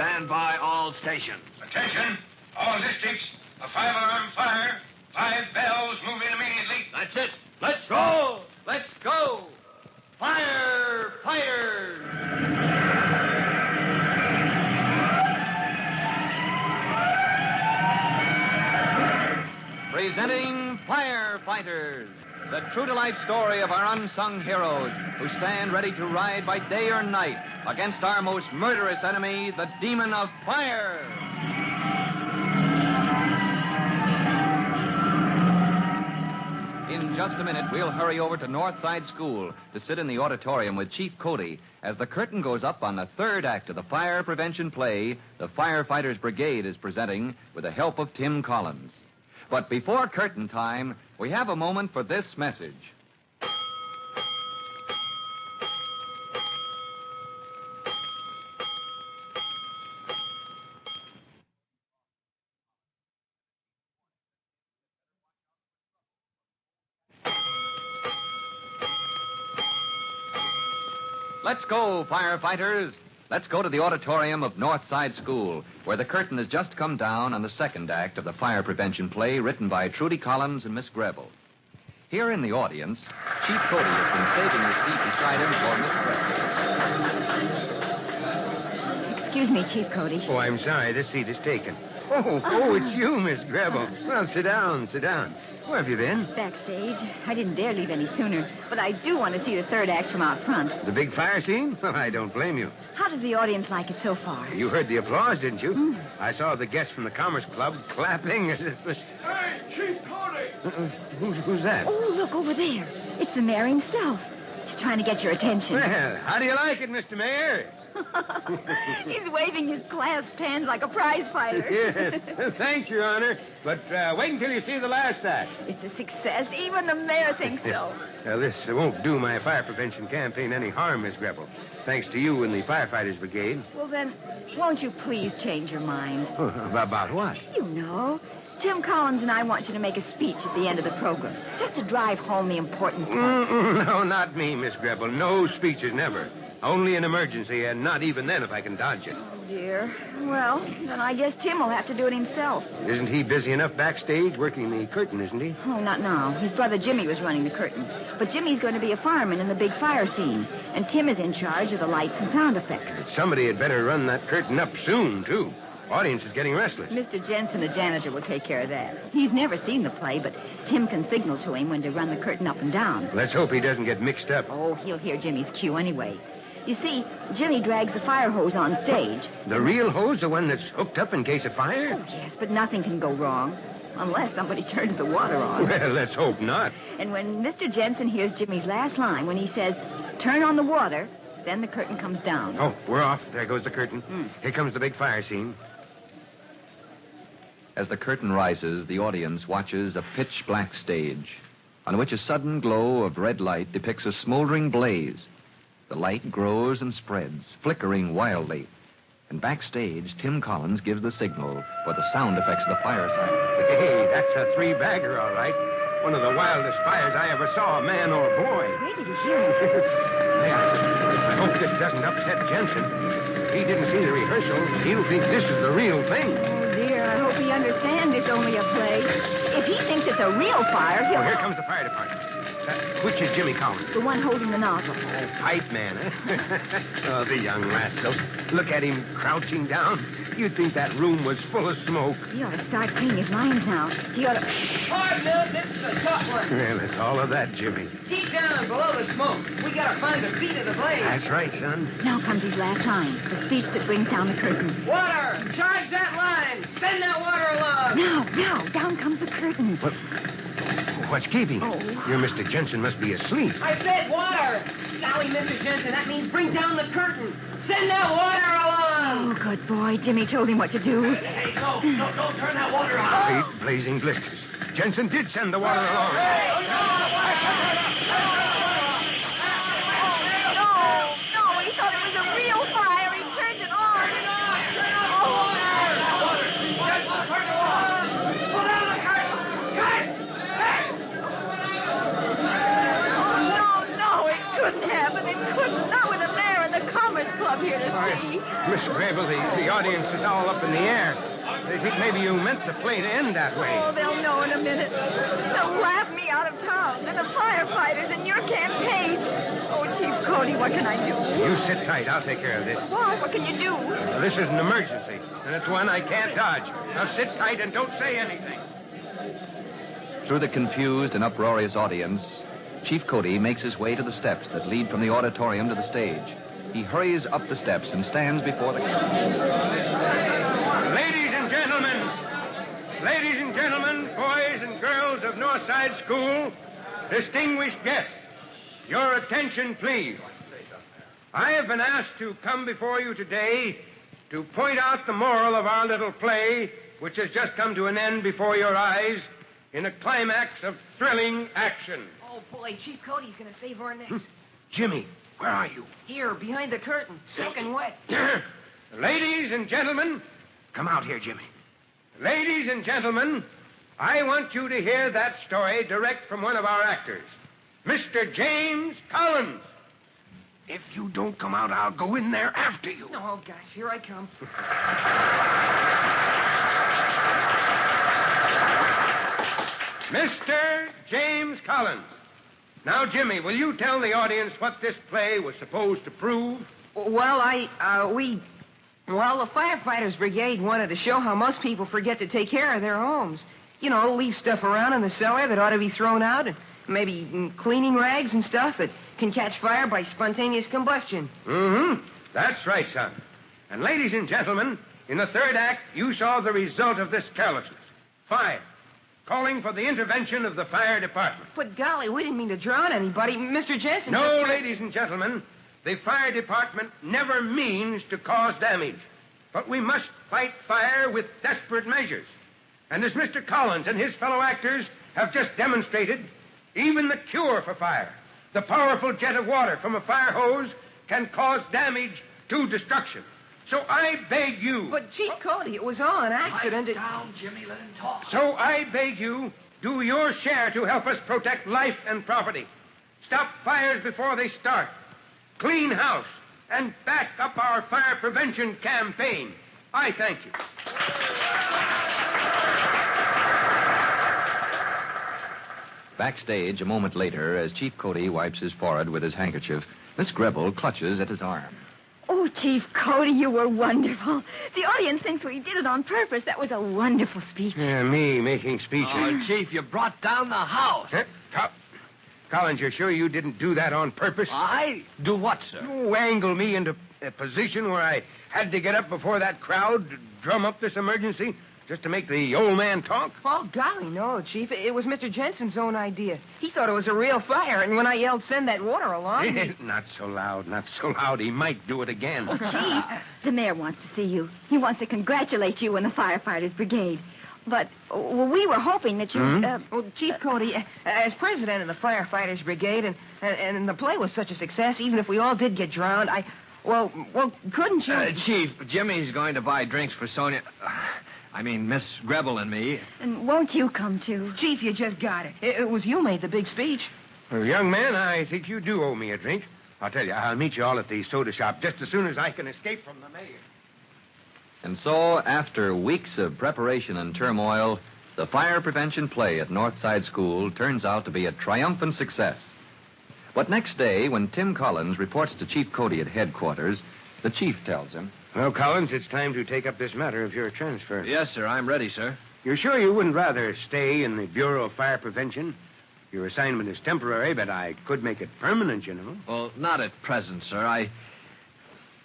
Stand by all stations. Attention, all districts. A 5-alarm fire. 5 bells. Move in immediately. That's it. Let's go. Let's go. Firefighters. Presenting Firefighters, the true-to-life story of our unsung heroes who stand ready to ride by day or night against our most murderous enemy, the demon of fire. In just a minute, we'll hurry over to Northside School to sit in the auditorium with Chief Cody as the curtain goes up on the third act of the fire prevention play the Firefighters Brigade is presenting with the help of Tim Collins. But before curtain time, we have a moment for this message. Let's go, firefighters. Let's go to the auditorium of Northside School, where the curtain has just come down on the second act of the fire prevention play written by Trudy Collins and Miss Greville. Here in the audience, Chief Cody has been saving his seat beside him for Miss Greville. Excuse me, Chief Cody. Oh, I'm sorry. This seat is taken. Oh, it's you, Miss Greville. Well, sit down. Where have you been? Backstage. I didn't dare leave any sooner, but I do want to see the third act from out front. The big fire scene? Well, I don't blame you. How does the audience like it so far? You heard the applause, didn't you? Mm. I saw the guests from the Commerce Club clapping as if... Hey, Chief Cody! Who's that? Oh, look over there. It's the mayor himself. He's trying to get your attention. Well, how do you like it, Mr. Mayor? He's waving his clasped hands like a prize fighter. Yes. Thanks, Your Honor. But wait until you see the last act. It's a success. Even the mayor thinks so. Now, this won't do my fire prevention campaign any harm, Miss Greville. Thanks to you and the Firefighters Brigade. Well, then, won't you please change your mind? About what? You know. Tim Collins and I want you to make a speech at the end of the program, just to drive home the important points. No, not me, Miss Greville. No speeches, never. Only an emergency, and not even then if I can dodge it. Oh, dear. Well, then I guess Tim will have to do it himself. Isn't he busy enough backstage working the curtain, isn't he? Oh, not now. His brother Jimmy was running the curtain. But Jimmy's going to be a fireman in the big fire scene, and Tim is in charge of the lights and sound effects. Somebody had better run that curtain up soon, too. Audience is getting restless. Mr. Jensen, the janitor, will take care of that. He's never seen the play, but Tim can signal to him when to run the curtain up and down. Let's hope he doesn't get mixed up. Oh, he'll hear Jimmy's cue anyway. You see, Jimmy drags the fire hose on stage. The real hose? The one that's hooked up in case of fire? Oh, yes, but nothing can go wrong. Unless somebody turns the water on. Well, let's hope not. And when Mr. Jensen hears Jimmy's last line, when he says, "Turn on the water," then the curtain comes down. Oh, we're off. There goes the curtain. Here comes the big fire scene. As the curtain rises, the audience watches a pitch-black stage on which a sudden glow of red light depicts a smoldering blaze. The light grows and spreads, flickering wildly. And backstage, Tim Collins gives the signal for the sound effects of the fire siren. Hey, that's a 3-bagger, all right. One of the wildest fires I ever saw, man or boy. Where did you hear it? I hope this doesn't upset Jensen. If he didn't see the rehearsal, he'll think this is the real thing. Oh, dear, I hope he understands it's only a play. If he thinks it's a real fire, he'll... Oh, here comes the fire department. Which is Jimmy Collins? The one holding the nozzle. Oh, pipe man, eh? Oh, the young rascal. Look at him crouching down. You'd think that room was full of smoke. He ought to start saying his lines now. He ought to... Hard, Mill. This is a tough one. Well, it's all of that, Jimmy. Deep down below the smoke, we gotta find the seat of the blaze. That's right, son. Now comes his last line, the speech that brings down the curtain. Water! Charge that line! Send that water along! Now, down comes the curtain. What's keeping? Oh. Your Mr. Jensen must be asleep. I said water! Golly, Mr. Jensen, that means bring down the curtain. Send that water along! Oh, good boy. Jimmy told him what to do. Hey, don't turn that water on. Great blazing blisters. Jensen did send the water along. No, he thought it was a real fire. He turned it on. Couldn't happen. It couldn't. Not with the mayor and the Commerce Club here to see. Miss Gribble, the audience is all up in the air. They think maybe you meant the play to end that way. Oh, they'll know in a minute. They'll laugh me out of town. And the firefighters and your campaign. Oh, Chief Cody, what can I do? You sit tight. I'll take care of this. Why? What can you do? This is an emergency, and it's one I can't dodge. Now sit tight and don't say anything. Through the confused and uproarious audience, Chief Cody makes his way to the steps that lead from the auditorium to the stage. He hurries up the steps and stands before the camera. Ladies and gentlemen, boys and girls of Northside School, distinguished guests, your attention, please. I have been asked to come before you today to point out the moral of our little play, which has just come to an end before your eyes in a climax of thrilling action. Oh, boy, Chief Cody's going to save our necks. Jimmy, where are you? Here, behind the curtain, soaking wet. Ladies and gentlemen, come out here, Jimmy. Ladies and gentlemen, I want you to hear that story direct from one of our actors, Mr. James Collins. If you don't come out, I'll go in there after you. Oh, gosh, here I come. Mr. James Collins. Now, Jimmy, will you tell the audience what this play was supposed to prove? Well, the Firefighters Brigade wanted to show how most people forget to take care of their homes. You know, leave stuff around in the cellar that ought to be thrown out, and maybe cleaning rags and stuff that can catch fire by spontaneous combustion. Mm-hmm. That's right, son. And ladies and gentlemen, in the third act, you saw the result of this carelessness. Fire. Calling for the intervention of the fire department. But golly, we didn't mean to drown anybody. Mr. Jensen... No, ladies and gentlemen, the fire department never means to cause damage. But we must fight fire with desperate measures. And as Mr. Collins and his fellow actors have just demonstrated, even the cure for fire, the powerful jet of water from a fire hose, can cause damage to destruction. So I beg you... But, Chief Cody, it was all an accident. Pipe down, Jimmy. Let him talk. So I beg you, do your share to help us protect life and property. Stop fires before they start. Clean house. And back up our fire prevention campaign. I thank you. Backstage, a moment later, as Chief Cody wipes his forehead with his handkerchief, Miss Gribble clutches at his arm. Oh, Chief Cody, you were wonderful. The audience thinks we did it on purpose. That was a wonderful speech. Yeah, me making speeches. Oh, Chief, you brought down the house. Collins, you're sure you didn't do that on purpose? I? Do what, sir? You angled me into a position where I had to get up before that crowd to drum up this emergency just to make the old man talk? Oh, golly, no, Chief. It was Mr. Jensen's own idea. He thought it was a real fire, and when I yelled, send that water along... Not so loud, not so loud. He might do it again. Oh, Chief, the mayor wants to see you. He wants to congratulate you and the Firefighters Brigade. But we were hoping that you... Well, Chief Cody, as president of the Firefighters Brigade, and the play was such a success, even if we all did get drowned, Well, couldn't you... Chief, Jimmy's going to buy drinks for Sonia... Miss Gribble and me. And won't you come, too? Chief, you just got it. It was you made the big speech. Well, young man, I think you do owe me a drink. I'll tell you, I'll meet you all at the soda shop just as soon as I can escape from the mayor. And so, after weeks of preparation and turmoil, the fire prevention play at Northside School turns out to be a triumphant success. But next day, when Tim Collins reports to Chief Cody at headquarters, the chief tells him... Well, Collins, it's time to take up this matter of your transfer. Yes, sir. I'm ready, sir. You're sure you wouldn't rather stay in the Bureau of Fire Prevention? Your assignment is temporary, but I could make it permanent, you know. Well, not at present, sir.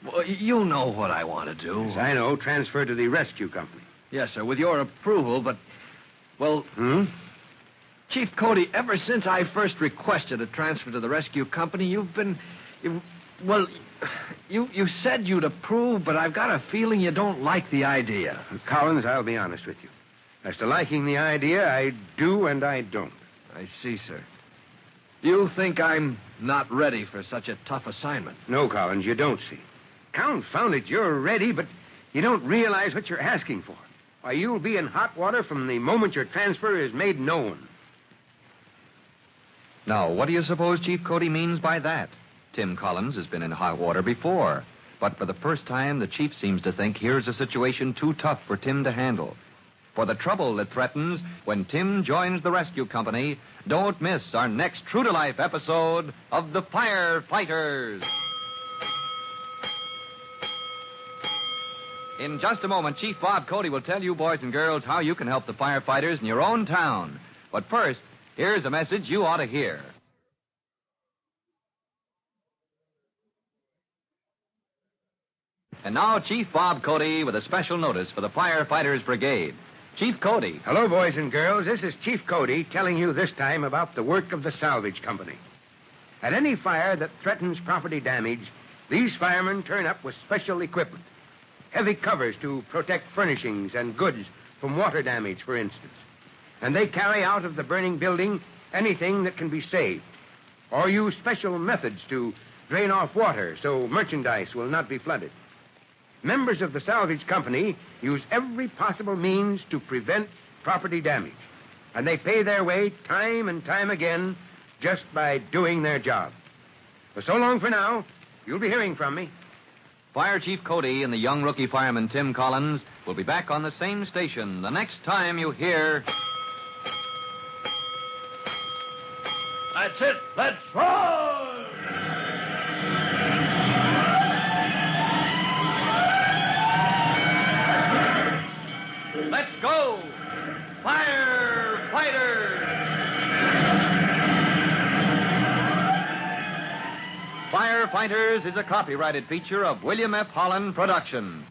Well, you know what I want to do. Yes, I know. Transfer to the rescue company. Yes, sir, with your approval, but... Well... Chief Cody, ever since I first requested a transfer to the rescue company, you said you'd approve, but I've got a feeling you don't like the idea. Collins, I'll be honest with you. As to liking the idea, I do and I don't. I see, sir. You think I'm not ready for such a tough assignment? No, Collins, you don't see. Confound it, you're ready, but you don't realize what you're asking for. Why, you'll be in hot water from the moment your transfer is made known. Now, what do you suppose Chief Cody means by that? Tim Collins has been in hot water before. But for the first time, the chief seems to think here's a situation too tough for Tim to handle. For the trouble that threatens when Tim joins the rescue company, don't miss our next true-to-life episode of The Firefighters. In just a moment, Chief Bob Cody will tell you, boys and girls, how you can help the firefighters in your own town. But first, here's a message you ought to hear. And now, Chief Bob Cody with a special notice for the Firefighters Brigade. Chief Cody. Hello, boys and girls. This is Chief Cody telling you this time about the work of the salvage company. At any fire that threatens property damage, these firemen turn up with special equipment. Heavy covers to protect furnishings and goods from water damage, for instance. And they carry out of the burning building anything that can be saved, or use special methods to drain off water so merchandise will not be flooded. Members of the salvage company use every possible means to prevent property damage, and they pay their way time and time again just by doing their job. So long for now. You'll be hearing from me. Fire Chief Cody and the young rookie fireman Tim Collins will be back on the same station the next time you hear... That's it. Let's roar! Let's go! Firefighters! Firefighters is a copyrighted feature of William F. Holland Productions.